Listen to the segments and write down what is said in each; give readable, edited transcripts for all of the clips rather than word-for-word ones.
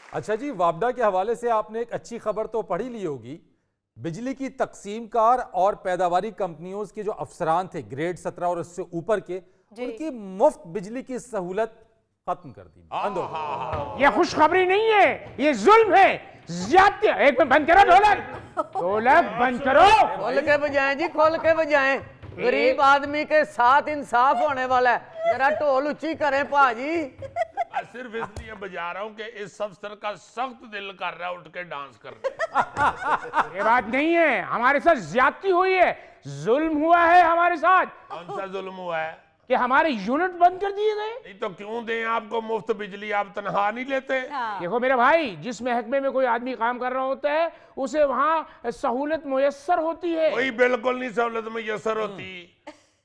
अच्छा जी, वापडा के हवाले से आपने एक अच्छी खबर तो पढ़ी ली होगी। बिजली की तकसीमकार और पैदावारी कंपनियों के जो अफसरान थे ग्रेड 17 और उससे ऊपर के, उनकी मुफ्त बिजली की सहूलत खत्म कर दी, बंद हो गई। ये खुशखबरी नहीं है, ये जुल्म है, ज्यादती। एक में बंद करो ढोलक, ढोलक बंद करो। खोल के बजाएं जी, खोल के बजाएं। गरीब आदमी के साथ इंसाफ होने वाला है। जरा ढोल ऊंची करें पाजी। मैं सिर्फ इसलिए बजा रहा हूँ कि इस अफसर का सख्त दिल कर रहा है उठ के डांस करने। ये बात नहीं है, हमारे साथ ज्यादती हुई है, जुल्म हुआ है हमारे साथ। कौन सा जुल्म हुआ है? कि हमारे यूनिट बंद कर दिए गए। नहीं तो क्यों दें आपको मुफ्त बिजली, आप तनख्वाह नहीं लेते? देखो मेरे भाई, जिस महकमे में कोई आदमी काम कर रहा होता है उसे वहाँ सहूलत मुयस्सर होती है। कोई बिल्कुल नहीं सहूलत मुयस्सर होती।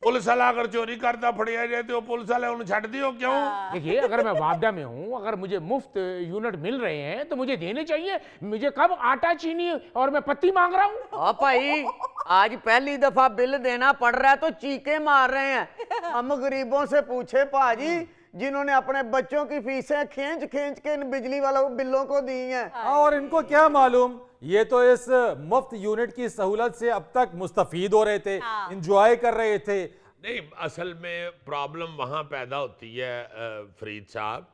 पुलिस वाला अगर चोरी करता फड़िया जाए तो पुलिस वाले उन्हें छड़ दियो क्यों? देखिए, अगर मैं वापडा में हूँ, अगर मुझे मुफ्त यूनिट मिल रहे हैं तो मुझे देने चाहिए। मुझे कब आटा चीनी और मैं पत्ती मांग रहा हूँ? भाई, आज पहली दफा बिल देना पड़ रहा है तो चीखे मार रहे हैं। हम गरीबों से पूछे पाजी, जिन्होंने अपने बच्चों की फीसें खींच खींच के इन बिजली वालों बिलों को दी हैं। और इनको क्या मालूम, ये तो इस मुफ्त यूनिट की सहूलत से अब तक मुस्तफीद हो रहे थे, इंजॉय कर रहे थे। नहीं, असल में प्रॉब्लम वहां पैदा होती है फरीद साहब,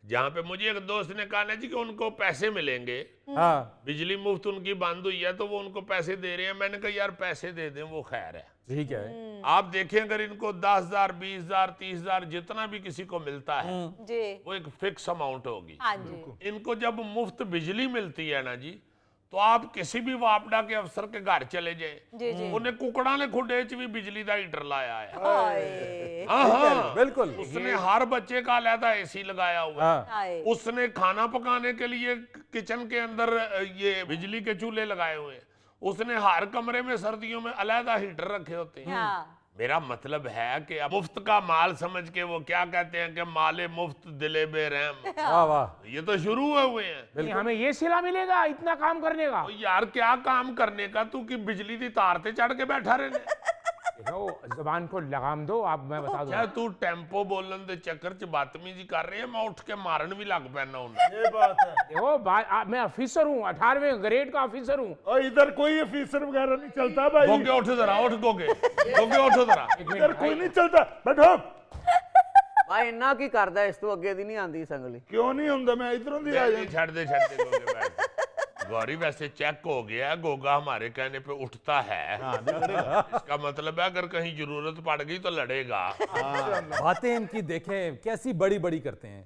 जहां पे मुझे एक दोस्त ने कहा ना जी कि उनको पैसे मिलेंगे। हाँ, बिजली मुफ्त उनकी बंद हुई है तो वो उनको पैसे दे रहे हैं। मैंने कहा यार पैसे दे दें वो खैर है, ठीक है। आप देखें अगर इनको 10,000, 20,000, 30,000 जितना भी किसी को मिलता है जी। वो एक फिक्स अमाउंट होगी। हाँ जी। इनको जब मुफ्त बिजली मिलती है ना जी, तो आप किसी भी वापडा के अफसर के घर चले जाए, जी जी। उन्हें कुकड़ा ने खुडे च भी बिजली का हीटर लाया है। हाय हाँ, बिल्कुल। उसने हर बच्चे का अलहदा एसी लगाया हुआ है। हाँ, हाय। उसने खाना पकाने के लिए किचन के अंदर ये बिजली के चूल्हे लगाए हुए हैं। उसने हर कमरे में सर्दियों में अलहदा हीटर रखे होते हैं। हाँ। मेरा मतलब है कि अब मुफ्त का माल समझ के वो क्या कहते हैं कि माले मुफ्त दिले बेरहम। वाह वाह, ये तो शुरू हुए हैं। हमें ये सिला मिलेगा इतना काम करने का? तो यार क्या काम करने का, तू की बिजली की तार ते चढ़ के बैठा रहने। देखो, जबान को लगाम दो। आप, मैं बता दूं, क्या तू टेम्पो बोलन दे चक्कर च बदतमीजी कर रहे हैं? मैं उठ के मारन भी लग पैना हूं। ये बात है। देखो मैं ऑफिसर हूँ, 18वें ग्रेड का ऑफिसर हूँ। और इधर कोई ऑफिसर वगैरह नहीं चलता भाई। गोगे उठ जरा, उठ गोगे, गोगे उठो जरा। इधर कोई नहीं चलता, बैठो। भाई इन्ना की करदा, इस तो अगे दी नहीं आंदी संगली। क्यों नहीं होंदा, मैं इधरों दी आ जा। छड़ दे गोगे बैठ। गौरी वैसे चेक हो गया, गोगा हमारे कहने पे उठता है। इसका मतलब है अगर कहीं जरूरत पड़ गई तो लड़ेगा। बातें इनकी देखें कैसी बड़ी बड़ी करते हैं।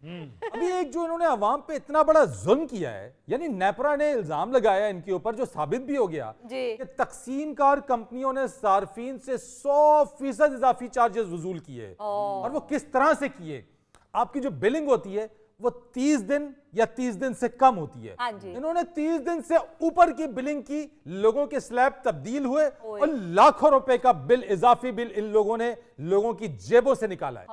अभी एक जो इन्होंने अवाम पे इतना बड़ा जुल्म किया है, यानी नेपरा ने इल्जाम लगाया इनके ऊपर, जो साबित भी हो गया जी। कि तकसीमकार कंपनियों ने सार्फिन से 100% इजाफी चार्जेस वसूल किए। और वो किस तरह से किए? आपकी जो बिलिंग होती है वो 30 दिन या 30 दिन से कम होती है। हाँ जी। इन्होंने 30 दिन से ऊपर की बिलिंग की, लोगों के स्लैब तब्दील हुए और लाखों रुपए का बिल, इजाफी बिल इन लोगों ने लोगों की जेबों से निकाला है।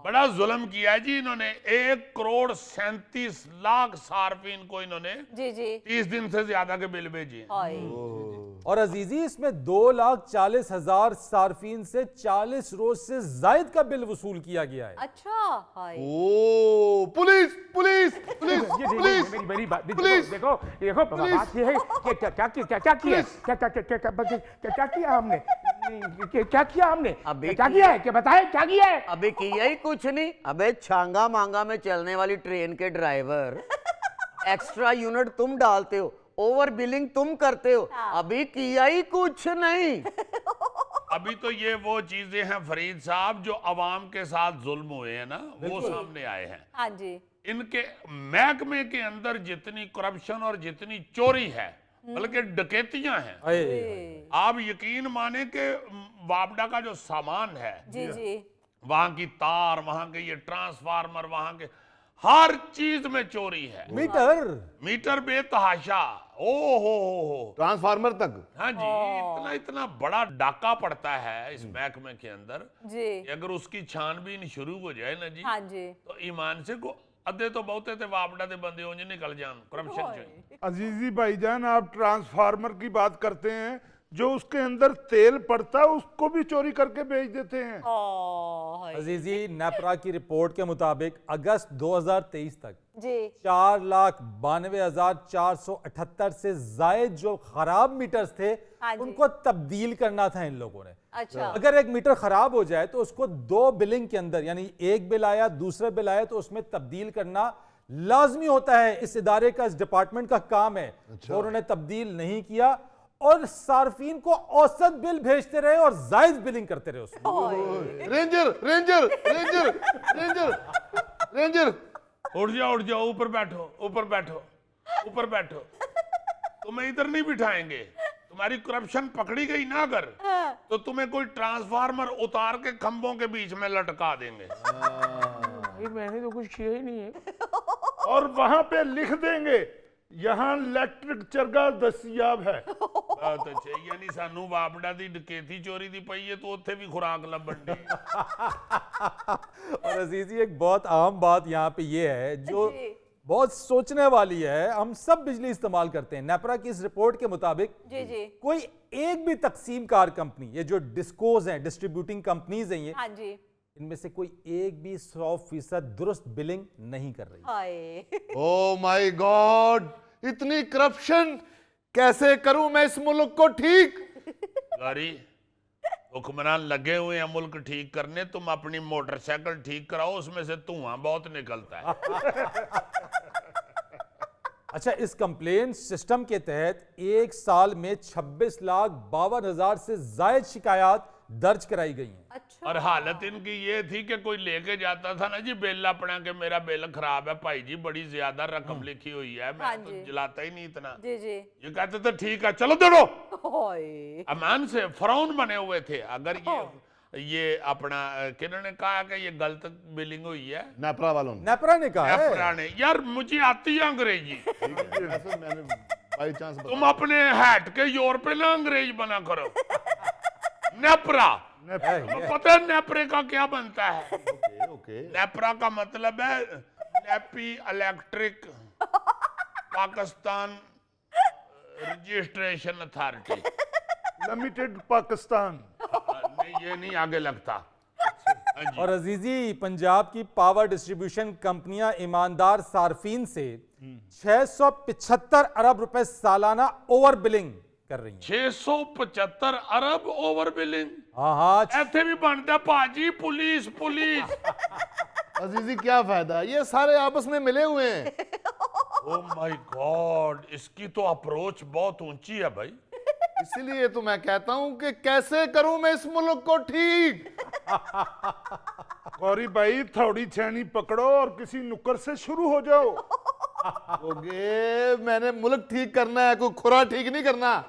बड़ा जुल्म किया है जी इन्होंने। 1,37,00,000 सार्फिन को इन्होंने जी जी। 30 दिन से ज्यादा के बिल भेजे। हाय। और अजीजी, इसमें 2,40,000 सार्फिन से 40 रोज से जायद का बिल वसूल किया गया है। अच्छा। हाय। ओ पुलिस पुलिस पुलिस पुलिस मेरी बात पुलिस। देखो देखो, बात ये है कि क्या किया हमने? क्या किया हमने? अभी क्या किया है? क्या बताए क्या किया है? अभी किया ही कुछ नहीं। अबे छांगा मांगा में चलने वाली ट्रेन के ड्राइवर, एक्स्ट्रा यूनिट तुम डालते हो, ओवर बिलिंग तुम करते हो। अभी किया ही कुछ नहीं। अभी तो ये वो चीजें हैं फरीद साहब जो अवाम के साथ जुल्म हुए हैं ना, वो सामने आए हैं। हाँ जी। इनके महकमे के अंदर जितनी करप्शन और जितनी चोरी है, बल्कि डकैतियां हैं, आप यकीन माने कि वापडा का जो सामान है, जी जी। वहां की तार, वहां के ये ट्रांसफार्मर, वहां के हर चीज में चोरी है। मीटर बेतहाशा। ओ हो ट्रांसफार्मर तक। हाँ जी, इतना इतना बड़ा डाका पड़ता है इस महकमे के अंदर जी। कि अगर उसकी छानबीन शुरू हो जाए ना जी, हाँ जी। तो ईमान से को अद्धे तो बहुते थे वापडा दे बंदे उंज निकल जान करप्शन से। अजीजी भाईजान, आप ट्रांसफार्मर की बात करते हैं, जो उसके अंदर तेल पड़ता है उसको भी चोरी करके बेच देते हैं। अजीजी, नेपरा की रिपोर्ट के मुताबिक अगस्त 2023 तक जी 4,92,478 से जायद जो खराब मीटर्स थे हाँ जी। उनको तब्दील करना था इन लोगों ने। अच्छा अगर एक मीटर खराब हो जाए तो उसको 2 बिलिंग के अंदर, यानी एक बिल आया दूसरा बिल आया तो उसमें तब्दील करना लाजमी होता है। इस इदारे का, इस डिपार्टमेंट का काम है। और उन्होंने तब्दील नहीं किया और सार्फिन को औसत बिल भेजते रहे और जायद बिलिंग करते रहे उसमें। Ranger ranger ranger ranger ranger उठ जाओ, ऊपर बैठो, ऊपर बैठो, ऊपर बैठो। तुम्हें इधर नहीं बिठाएंगे। तुम्हारी करप्शन पकड़ी गई ना अगर, तो तुम्हें कोई ट्रांसफार्मर उतार के खंभों के बीच में लटका देंगे। भाई मैंने तो कुछ किया ही नहीं है। और वहां पे लिख देंगे यहाँ इलेक्ट्रिक चरगा दस्तियाब है। बात अच्छा, यानी सानू बापड़ा दी डकैती चोरी दी पई है तो उत्थे भी खुराक लभण दी। और अजीजी, एक बहुत आम बात यहाँ पे ये है जो जी। बहुत सोचने वाली है। हम सब बिजली इस्तेमाल करते हैं। नेपरा की इस रिपोर्ट के मुताबिक जी जी कोई एक भी तकसीम कार कंपनी, ये जो डिस्कोज हैं, डिस्ट्रीब्यूटिंग कंपनीज हैं, ये हाँ जी इनमें से कोई एक भी 100% दुरुस्त बिलिंग नहीं कर रही। हाय ओ माय गॉड, इतनी करप्शन कैसे करूं मैं इस मुल्क को ठीक? गारी हुक्मरान लगे हुए हैं मुल्क ठीक करने, तुम अपनी मोटरसाइकिल ठीक कराओ, उसमें से धुआं बहुत निकलता है। अच्छा, इस कंप्लेन सिस्टम के तहत एक साल में 26,52,000 से जायद शिकायत दर्ज कराई गई हैं। अच्छा और हालत इनकी ये थी कि कोई लेके जाता था ना जी बिल अपना के मेरा बिल खराब है भाई जी, बड़ी ज्यादा रकम लिखी हुई है, हाँ मैं तो जी। जलाता ही नहीं इतना। जी जी ये कहते थे ठीक है चलो दौड़ो। हाय अमान से फरौन बने हुए थे। अगर ये अपना किन्होंने कहा कि ये गलत बिलिंग हुई है, नेपरा वालों ने। नेपरा ने कहा है। पुराने यार मुझे आती है अंग्रेजी। ऐसे मैंने बाई चांस तुम अपने हैट के योर पे ना अंग्रेज बना करो। नेपरा, तुम्हें पता है नेपरे का क्या बनता है? ओके नेपरा का मतलब है nappy electric Pakistan registration authority. Limited Pakistan. नहीं ये नहीं आगे लगता। हाँ जी। और अजीजी, पंजाब की पावर डिस्ट्रीब्यूशन कंपनियां ईमानदार सार्फिन से 675 अरब रुपए सालाना ओवर बिलिंग कर रही हैं। 675 अरब ओवर बिलिंग। हाँ हाँ, ऐसे भी बनता भाजी पुलिस पुलिस। अजीजी क्या फायदा, ये सारे आपस में मिले हुए हैं। ओ माय गॉड, इसकी तो अप्रोच बहुत ऊंची है भाई। इसीलिए तो मैं कहता हूं कि कैसे करूं मैं इस मुल्क को ठीक। गौरी भाई थोड़ी छेनी पकड़ो और किसी नुक्कड़ से शुरू हो जाओ। ओके, मैंने मुल्क ठीक करना है, कोई खुरा ठीक नहीं करना।